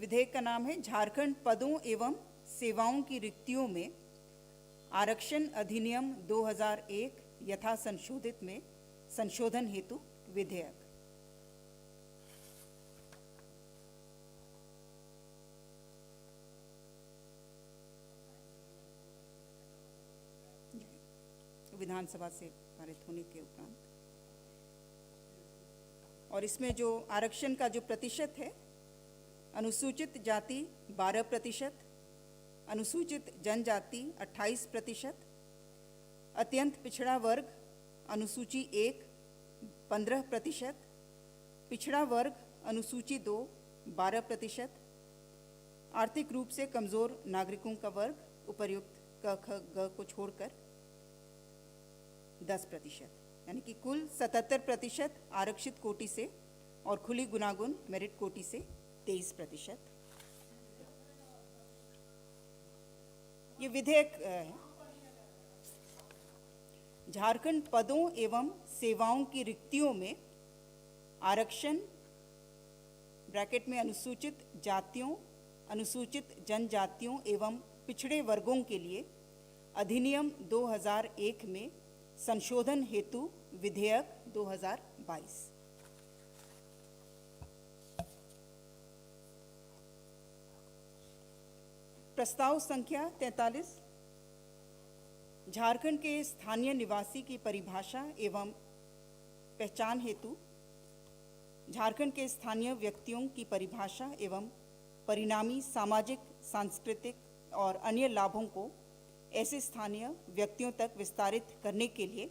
विधेयक का नाम है झारखंड पदों एवं सेवाओं की रिक्तियों में आरक्षण अधिनियम 2001 यथा संशोधित में संशोधन हेतु विधेयक। विधानसभा से पारित होने के उपरांत, और इसमें जो आरक्षण का जो प्रतिशत है, अनुसूचित जाति 12%, अनुसूचित जनजाति 28%, अत्यंत पिछड़ा वर्ग अनुसूची 1 15%, पिछड़ा वर्ग अनुसूची 2 12%, आर्थिक रूप से कमजोर नागरिकों का वर्ग उपर्युक्त क ख ग को छोड़कर 10%, यानी कि कुल 77% आरक्षित कोटि से और खुली गुणागुण मेरिट कोटि से 23%। ये विधेयक है झारखंड पदों एवं सेवाओं की रिक्तियों में आरक्षण ब्रैकेट में अनुसूचित जातियों, अनुसूचित जनजातियों एवं पिछड़े वर्गों के लिए अधिनियम 2001 में संशोधन हेतु विधेयक 2022। प्रस्ताव संख्या 43। झारखंड के स्थानीय निवासी की परिभाषा एवं पहचान हेतु झारखंड के स्थानीय व्यक्तियों की परिभाषा एवं परिणामी सामाजिक, सांस्कृतिक और अन्य लाभों को ऐसे स्थानीय व्यक्तियों तक विस्तारित करने के लिए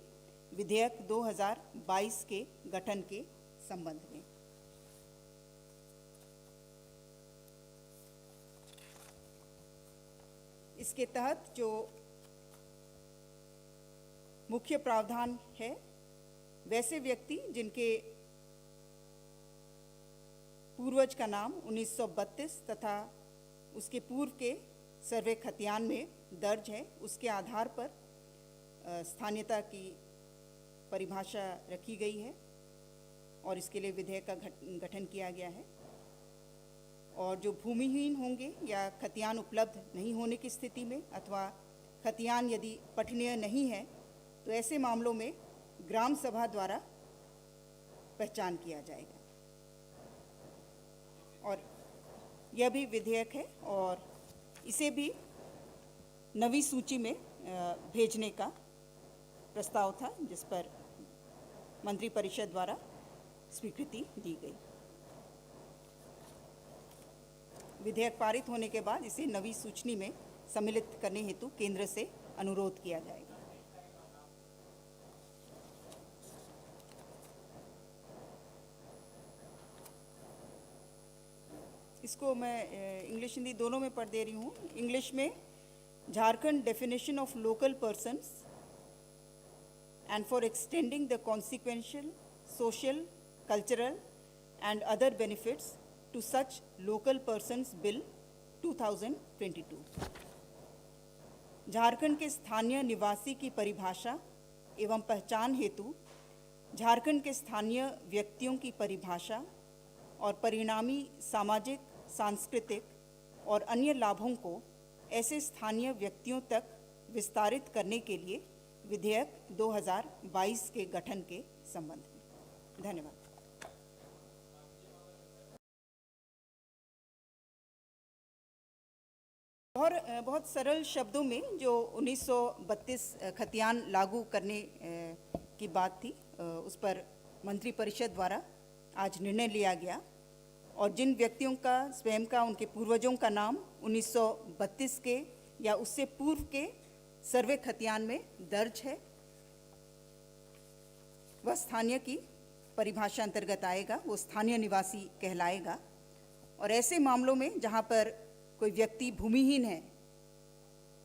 विधेयक 2022 के गठन के संबंध में। इसके तहत जो मुख्य प्रावधान है, वैसे व्यक्ति जिनके पूर्वज का नाम 1932 तथा उसके पूर्व के सर्वे खतियान में दर्ज है, उसके आधार पर स्थानीयता की परिभाषा रखी गई है और इसके लिए विधेयक का गठन किया गया है। और जो भूमिहीन होंगे या खतियान उपलब्ध नहीं होने की स्थिति में अथवा खतियान यदि पठनीय नहीं है, तो ऐसे मामलों में ग्राम सभा द्वारा पहचान किया जाएगा। और यह भी विधेयक है और इसे भी नवी सूची में भेजने का प्रस्ताव था, जिस पर मंत्रिपरिषद द्वारा स्वीकृति दी गई। विधेयक पारित होने के बाद इसे नवी सूची में सम्मिलित करने हेतु केंद्र से अनुरोध किया जाएगा। इसको मैं इंग्लिश हिंदी दोनों में पढ़ दे रही हूँ। इंग्लिश में Jharkhand definition of local persons and for extending the consequential social cultural and other benefits to such local persons bill 2022। Jharkhand के स्थानीय निवासी की परिभाषा एवं पहचान हेतु झारखंड के स्थानीय व्यक्तियों की परिभाषा और परिणामी सामाजिक, सांस्कृतिक और अन्य लाभों को ऐसे स्थानीय व्यक्तियों तक विस्तारित करने के लिए विधेयक 2022 के गठन के संबंध में। धन्यवाद। और बहुत सरल शब्दों में जो 1932 खतियान लागू करने की बात थी, उस पर मंत्रिपरिषद द्वारा आज निर्णय लिया गया और जिन व्यक्तियों का स्वयं का, उनके पूर्वजों का नाम 1932 के या उससे पूर्व के सर्वे खतियान में दर्ज है, वह स्थानीय की परिभाषा अंतर्गत आएगा, वो स्थानीय निवासी कहलाएगा। और ऐसे मामलों में जहाँ पर कोई व्यक्ति भूमिहीन है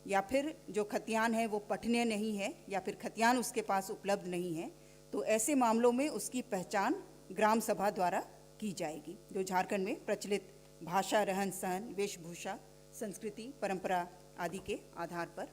या फिर जो खतियान है वो पठनीय नहीं है या फिर खतियान उसके पास उपलब्ध नहीं है, तो ऐसे मामलों में उसकी पहचान ग्राम सभा द्वारा की जाएगी, जो झारखंड में प्रचलित भाषा, रहन सहन, वेशभूषा, संस्कृति, परंपरा आदि के आधार पर